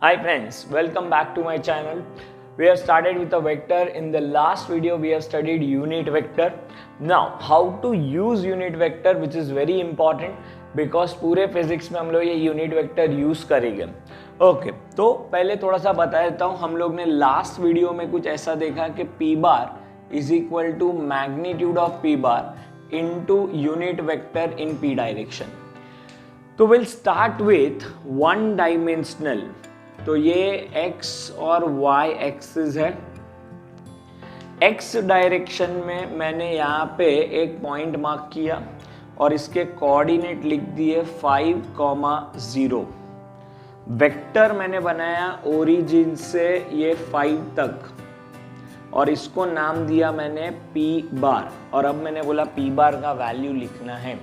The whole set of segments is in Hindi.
Hi friends, welcome back to my channel. We have started with a vector. In the last video we have studied unit vector. Now how to use unit vector, which is very important because पूरे physics में हम लोग ये unit vector use करेंगे. ओके तो पहले थोड़ा सा बता देता हूँ. हम लोग ने लास्ट वीडियो में कुछ ऐसा देखा कि P bar is equal to magnitude of P bar into unit vector in P direction. तो will start with one dimensional. तो ये x और y एक्सिस है. x डायरेक्शन में मैंने यहाँ पे एक पॉइंट मार्क किया और इसके कोऑर्डिनेट लिख दिए 5,0. वेक्टर मैंने बनाया ओरिजिन से ये 5 तक और इसको नाम दिया मैंने p बार. और अब मैंने बोला p बार का वैल्यू लिखना है.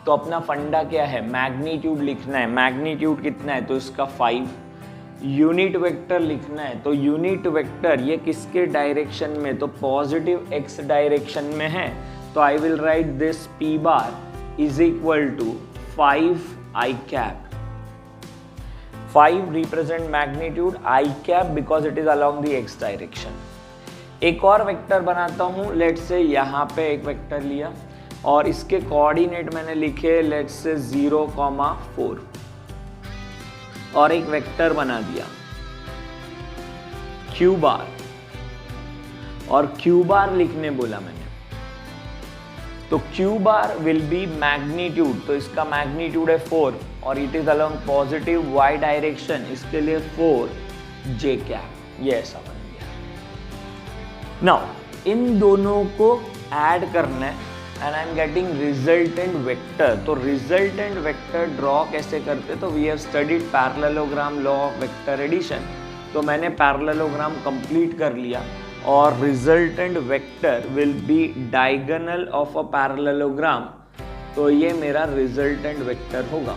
तो अपना फंडा क्या है? मैग्नीट्यूड लिखना है. मैग्नीट्यूड कितना है? तो इसका 5. यूनिट वेक्टर लिखना है. तो यूनिट वेक्टर ये किसके डायरेक्शन में? तो पॉजिटिव x डायरेक्शन में है. तो I will write this p bar is equal to 5 i cap. 5 represent magnitude, i cap because it is along the x direction. एक और वेक्टर बनाता हूं. लेट्स से यहाँ पे एक वेक्टर लिया और इसके कोऑर्डिनेट मैंने लिखे लेट्स से 0,4 और एक वेक्टर बना दिया q बार और q बार लिखने बोला मैंने. तो q bar will be magnitude. तो इसका मैग्नीट्यूड है 4 और it is along positive y direction. इसके लिए 4 j कैप. ये ऐसा बन गया. नाउ इन दोनों को ऐड करना है and I am getting resultant vector. तो resultant vector draw कैसे करते? तो we have studied parallelogram law of vector addition. तो मैंने parallelogram complete कर लिया और resultant vector will be diagonal of a parallelogram. तो ये मेरा resultant vector होगा.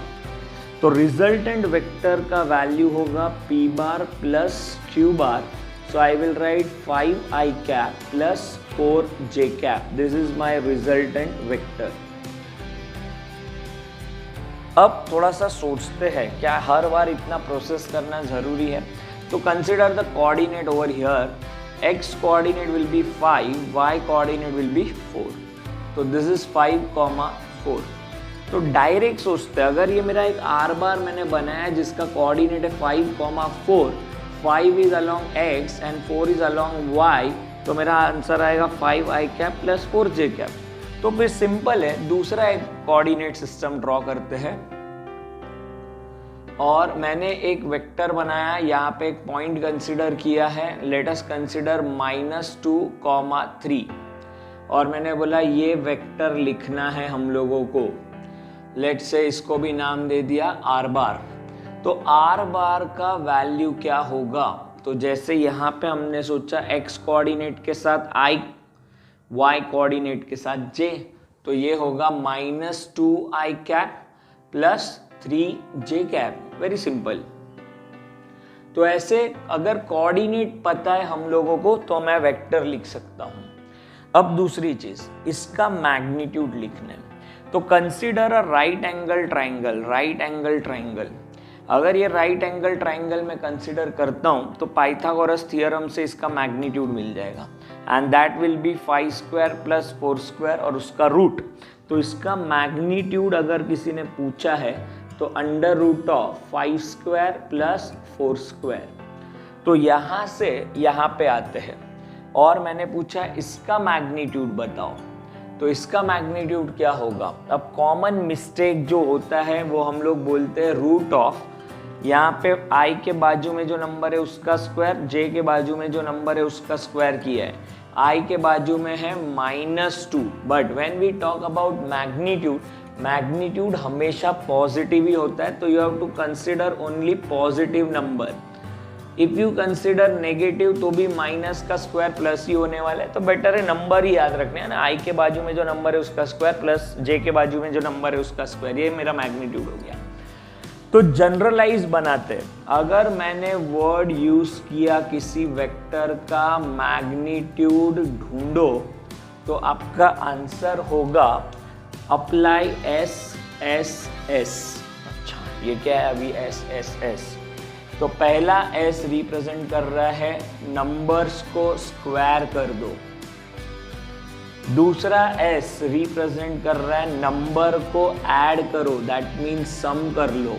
तो resultant vector का value होगा p bar plus q bar. So I will write 5 i cap plus 4 j cap. This is my resultant vector. अब थोड़ा सा सोचते हैं, क्या हर बार इतना प्रोसेस करना जरूरी है? तो consider the coordinate over here. x coordinate will be 5, y coordinate will be 4. तो दिस इज 5,4. तो डायरेक्ट सोचते हैं, अगर ये मेरा एक r बार मैंने बनाया जिसका कोऑर्डिनेट है 5,4, 5 is along x and 4 is along y. तो मेरा आंसर आएगा 5 i cap plus 4 j cap. तो फिर सिंपल है. दूसरा एक कोऑर्डिनेट सिस्टम ड्रॉ करते हैं और मैंने एक वेक्टर बनाया. यहाँ पे एक पॉइंट कंसिडर किया है. लेट अस कंसिडर -2,3 और मैंने बोला ये वेक्टर लिखना है हम लोगों को. लेट से इसको भी नाम दे दिया r बार. तो r बार का वैल्यू क्या होगा? तो जैसे यहाँ पे हमने सोचा x कोऑर्डिनेट के साथ i, y कोऑर्डिनेट के साथ j. तो ये होगा -2i cap plus 3j cap. Very simple. तो ऐसे अगर कोऑर्डिनेट पता है हम लोगों को तो मैं वेक्टर लिख सकता हूँ. अब दूसरी चीज, इसका मैग्नीट्यूड लिखना है. तो consider a right angle triangle. Right angle triangle, अगर ये राइट एंगल ट्राइंगल में कंसिडर करता हूं तो पाइथागोरस थ्योरम से इसका मैग्नीट्यूड मिल जाएगा and that will be 5 square plus 4 square और उसका रूट. तो इसका मैग्नीट्यूड अगर किसी ने पूछा है तो under root of 5 square plus 4 square. तो यहाँ से यहाँ पे आते हैं और मैंने पूछा इसका मैग्नीट्यूड बताओ. तो इसका मैग्नीट्यूड क्या होगा? अब कॉमन मिस्टेक जो होता है वो हम लोग बोलते हैं रूट ऑफ. यहाँ पे i के बाजू में जो नंबर है उसका स्क्वायर, j के बाजू में जो नंबर है उसका स्क्वायर किया है. i के बाजू में है -2. But when we talk about magnitude, magnitude हमेशा पॉजिटिव ही होता है. तो you have to consider only positive number. If you consider negative तो भी माइनस का स्क्वायर प्लस ही होने वाला है. तो बेटर है नंबर ही याद रखने हैं ना. i के बाजू में जो नंबर है उसका स्क्वायर प्लस j के बाजू में जो नंबर है उसका स्क्वायर. ये मेरा मैग्नीट्यूड हो गया. तो जनरलाइज बनाते हैं. अगर मैंने वर्ड यूज किया किसी वेक्टर का मैग्नीट्यूड ढूंढो तो आपका आंसर होगा अप्लाई एस एस एस. अच्छा ये क्या है अभी? S S S. तो पहला s रिप्रेजेंट कर रहा है नंबर्स को स्क्वायर कर दो, दूसरा s रिप्रेजेंट कर रहा है नंबर को ऐड करो, दैट मीन्स सम कर लो,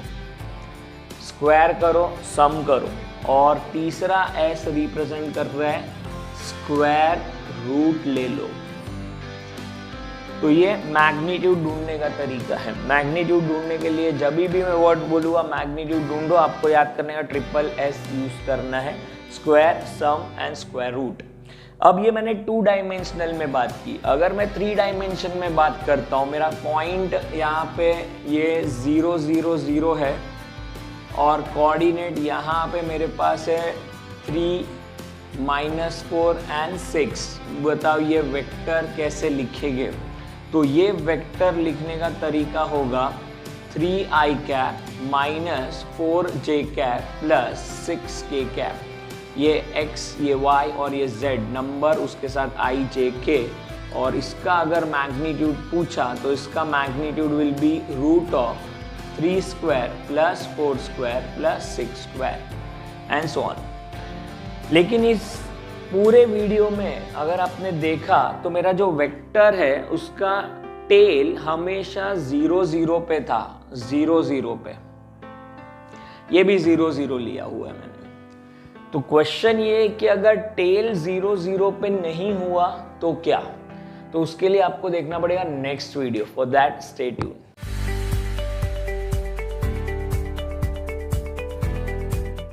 स्क्वायर करो सम करो, और तीसरा s रिप्रेजेंट कर रहा है स्क्वायर रूट ले लो। तो ये मैग्नीट्यूड ढूंढने का तरीका है। मैग्नीट्यूड ढूंढने के लिए जब भी मैं वर्ड बोलूँगा मैग्नीट्यूड ढूंढो, आपको याद करने का ट्रिपल s यूज करना है, square, sum and square root. अब ये मैंने 2 डायमेंशनल में बात की। अगर मैं 3 डायमेंशन में बात करता हूँ, मेरा पॉइंट यहाँ पे ये 0 0 0 है और कोऑर्डिनेट यहाँ पे मेरे पास है 3 -4 एंड 6। बताओ ये वेक्टर कैसे लिखेंगे? तो ये वेक्टर लिखने का तरीका होगा 3i cap minus 4j cap plus 6k cap. ये x, ये y और ये z नंबर, उसके साथ i, j, k, और इसका अगर मैग्नीट्यूड पूछा तो इसका magnitude will be root of 3 square plus 4 square plus 6 square and so on. लेकिन इस पूरे वीडियो में अगर आपने देखा तो मेरा जो वेक्टर है उसका टेल हमेशा 0 0 पे था, 0 0 पे, ये भी 0 0 लिया हुआ है मैंने। तो क्वेश्चन ये है कि अगर टेल 0 0 पे नहीं हुआ तो क्या? तो उसके लिए आपको देखना पड़ेगा next video. For that stay tuned.